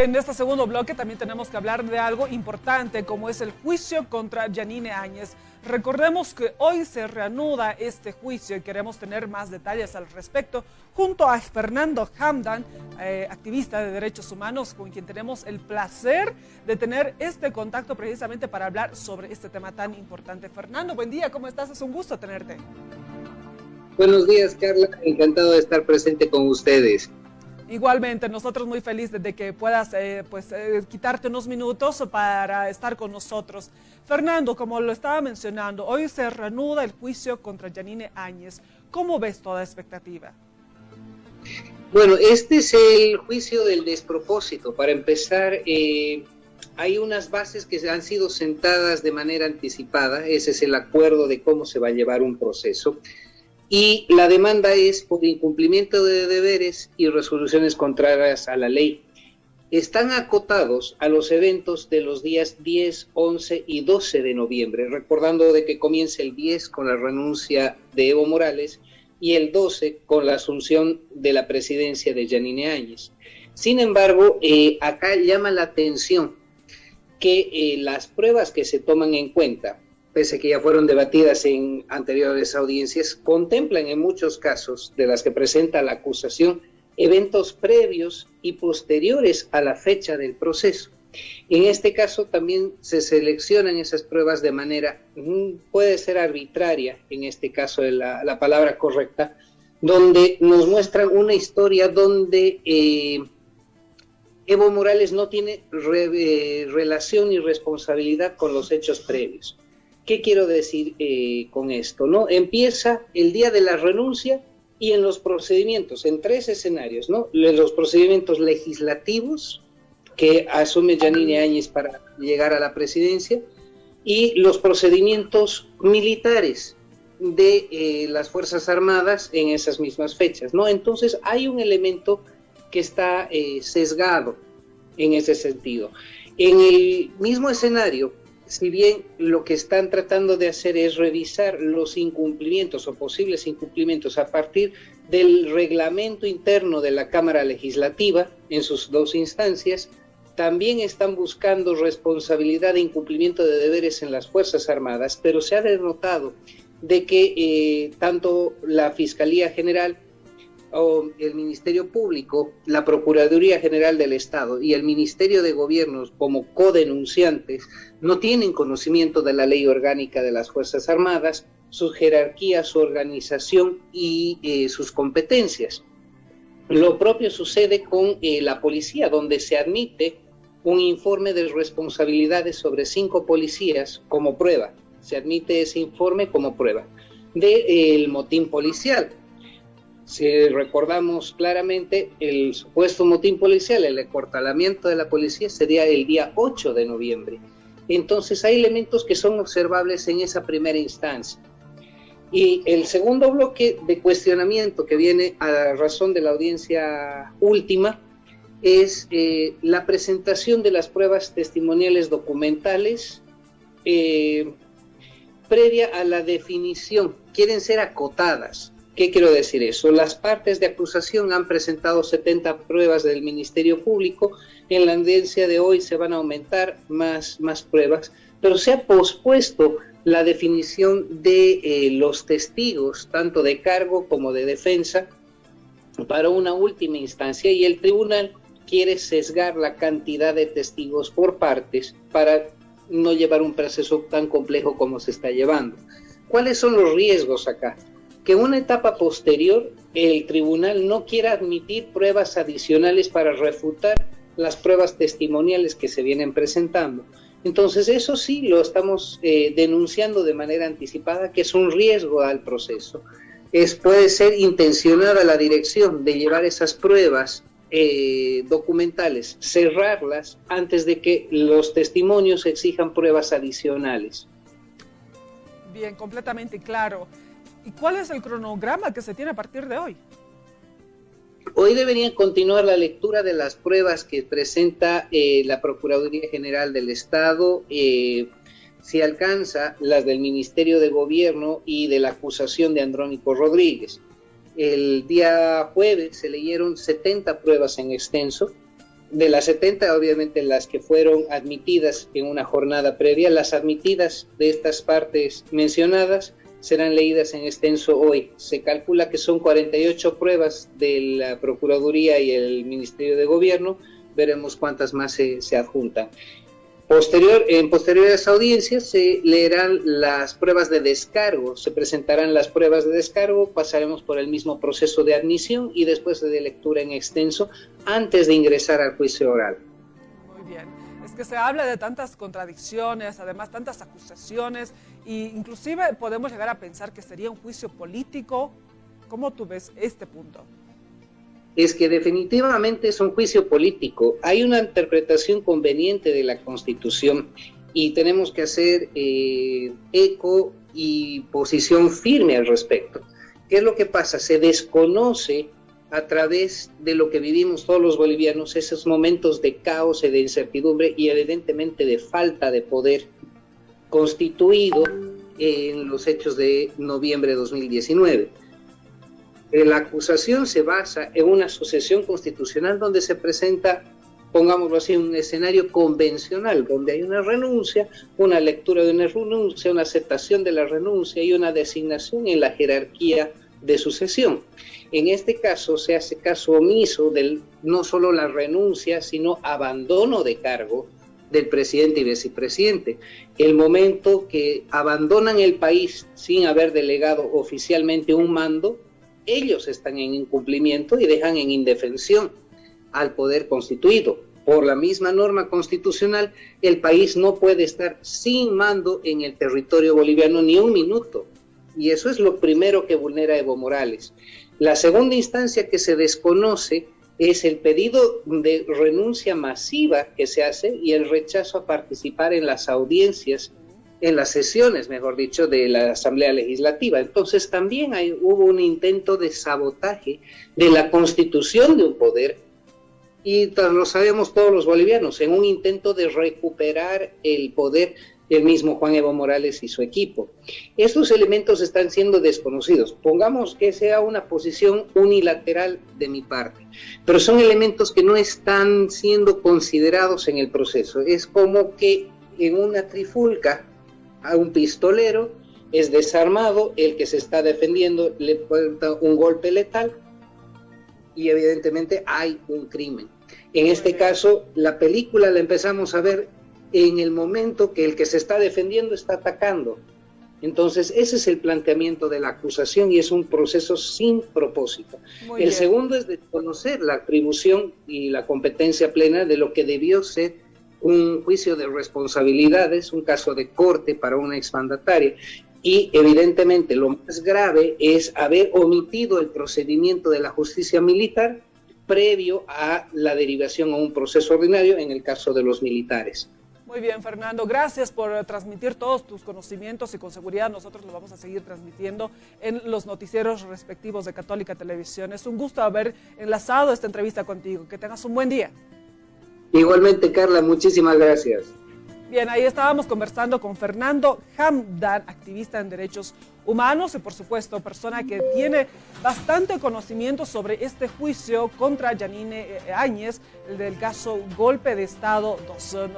En este segundo bloque también tenemos que hablar de algo importante como es el juicio contra Yanine Áñez. Recordemos que hoy se reanuda este juicio y queremos tener más detalles al respecto junto a Fernando Hamdan, activista de derechos humanos, con quien tenemos el placer de tener este contacto precisamente para hablar sobre este tema tan importante. Fernando, buen día, ¿cómo estás? Es un gusto tenerte. Buenos días, Carla. Encantado de estar presente con ustedes. Igualmente, nosotros muy felices de que puedas quitarte unos minutos para estar con nosotros. Fernando, como lo estaba mencionando, hoy se reanuda el juicio contra Yanine Áñez. ¿Cómo ves toda expectativa? Bueno, este es el juicio del despropósito. Para empezar, hay unas bases que han sido sentadas de manera anticipada. Ese es el acuerdo de cómo se va a llevar un proceso. Y la demanda es por incumplimiento de deberes y resoluciones contrarias a la ley. Están acotados a los eventos de los días 10, 11 y 12 de noviembre, recordando de que comienza el 10 con la renuncia de Evo Morales y el 12 con la asunción de la presidencia de Yanine Áñez. Sin embargo, acá llama la atención que las pruebas que se toman en cuenta, pese a que ya fueron debatidas en anteriores audiencias, contemplan en muchos casos de las que presenta la acusación eventos previos y posteriores a la fecha del proceso. En este caso también se seleccionan esas pruebas de manera, puede ser arbitraria, en este caso es la palabra correcta, donde nos muestran una historia donde Evo Morales no tiene relación ni responsabilidad con los hechos previos. ¿Qué quiero decir con esto? ¿No? Empieza el día de la renuncia y en los procedimientos, en tres escenarios, ¿no? Los procedimientos legislativos que asume Yanine Áñez para llegar a la presidencia y los procedimientos militares de las Fuerzas Armadas en esas mismas fechas, ¿no? Entonces hay un elemento que está sesgado en ese sentido. En el mismo escenario, si bien lo que están tratando de hacer es revisar los incumplimientos o posibles incumplimientos a partir del reglamento interno de la Cámara Legislativa en sus dos instancias, también están buscando responsabilidad de incumplimiento de deberes en las Fuerzas Armadas, pero se ha denotado de que tanto la Fiscalía General o el Ministerio Público, la Procuraduría General del Estado y el Ministerio de Gobiernos como codenunciantes no tienen conocimiento de la ley orgánica de las Fuerzas Armadas, su jerarquía, su organización y sus competencias. Lo propio sucede con la policía, donde se admite un informe de responsabilidades sobre 5 policías como prueba. Se admite ese informe como prueba del motín policial. Si recordamos claramente, el supuesto motín policial, el acuartelamiento de la policía sería el día 8 de noviembre. Entonces hay elementos que son observables en esa primera instancia. Y el segundo bloque de cuestionamiento que viene a razón de la audiencia última es la presentación de las pruebas testimoniales documentales previa a la definición. Quieren ser acotadas. ¿Qué quiero decir eso? Las partes de acusación han presentado 70 pruebas del Ministerio Público. En la audiencia de hoy se van a aumentar más pruebas, pero se ha pospuesto la definición de los testigos, tanto de cargo como de defensa, para una última instancia, y el tribunal quiere sesgar la cantidad de testigos por partes para no llevar un proceso tan complejo como se está llevando. ¿Cuáles son los riesgos acá? Que en una etapa posterior el tribunal no quiera admitir pruebas adicionales para refutar las pruebas testimoniales que se vienen presentando. Entonces eso sí lo estamos denunciando de manera anticipada, que es un riesgo al proceso. Puede ser intencionada la dirección de llevar esas pruebas documentales, cerrarlas antes de que los testimonios exijan pruebas adicionales. Bien, completamente claro. ¿Y cuál es el cronograma que se tiene a partir de hoy? Hoy deberían continuar la lectura de las pruebas que presenta la Procuraduría General del Estado, si alcanza las del Ministerio de Gobierno y de la acusación de Andrónico Rodríguez. El día jueves se leyeron 70 pruebas en extenso De las 70, obviamente las que fueron admitidas en una jornada previa, las admitidas de estas partes mencionadas serán leídas en extenso hoy. Se calcula que son 48 pruebas de la Procuraduría y el Ministerio de Gobierno. Veremos cuántas más se adjuntan. En posteriores audiencias se leerán las pruebas de descargo, se presentarán las pruebas de descargo, pasaremos por el mismo proceso de admisión y después de lectura en extenso antes de ingresar al juicio oral. Muy bien. Es que se habla de tantas contradicciones, además tantas acusaciones, e inclusive podemos llegar a pensar que sería un juicio político. ¿Cómo tú ves este punto? Es que definitivamente es un juicio político. Hay una interpretación conveniente de la Constitución y tenemos que hacer eco y posición firme al respecto. ¿Qué es lo que pasa? Se desconoce a través de lo que vivimos todos los bolivianos esos momentos de caos y de incertidumbre y evidentemente de falta de poder constituido en los hechos de noviembre de 2019. La acusación se basa en una sucesión constitucional donde se presenta, pongámoslo así, un escenario convencional, donde hay una renuncia, una lectura de una renuncia, una aceptación de la renuncia y una designación en la jerarquía de sucesión. En este caso se hace caso omiso del no solo la renuncia, sino abandono de cargo del presidente y vicepresidente. El momento que abandonan el país sin haber delegado oficialmente un mando, ellos están en incumplimiento y dejan en indefensión al poder constituido. Por la misma norma constitucional, el país no puede estar sin mando en el territorio boliviano ni un minuto. Y eso es lo primero que vulnera Evo Morales. La segunda instancia que se desconoce es el pedido de renuncia masiva que se hace y el rechazo a participar en las audiencias, en las sesiones, mejor dicho, de la Asamblea Legislativa. Entonces también hubo un intento de sabotaje de la constitución de un poder, y lo sabemos todos los bolivianos, en un intento de recuperar el poder del mismo Juan Evo Morales y su equipo. Estos elementos están siendo desconocidos. Pongamos que sea una posición unilateral de mi parte, pero son elementos que no están siendo considerados en el proceso. Es como que en una trifulca a un pistolero es desarmado, el que se está defendiendo le cuenta un golpe letal y evidentemente hay un crimen. En este caso, la película la empezamos a ver en el momento que el que se está defendiendo está atacando. Entonces, ese es el planteamiento de la acusación y es un proceso sin propósito. El segundo es desconocer la atribución y la competencia plena de lo que debió ser un juicio de responsabilidades, un caso de corte para una exmandataria. Y evidentemente lo más grave es haber omitido el procedimiento de la justicia militar previo a la derivación a un proceso ordinario en el caso de los militares. Muy bien, Fernando, gracias por transmitir todos tus conocimientos y con seguridad nosotros lo vamos a seguir transmitiendo en los noticieros respectivos de Católica Televisión. Es un gusto haber enlazado esta entrevista contigo. Que tengas un buen día. Igualmente, Carla, muchísimas gracias. Bien, ahí estábamos conversando con Fernando Hamdan, activista en derechos humanos y por supuesto persona que tiene bastante conocimiento sobre este juicio contra Yanine Áñez, el del caso Golpe de Estado 2.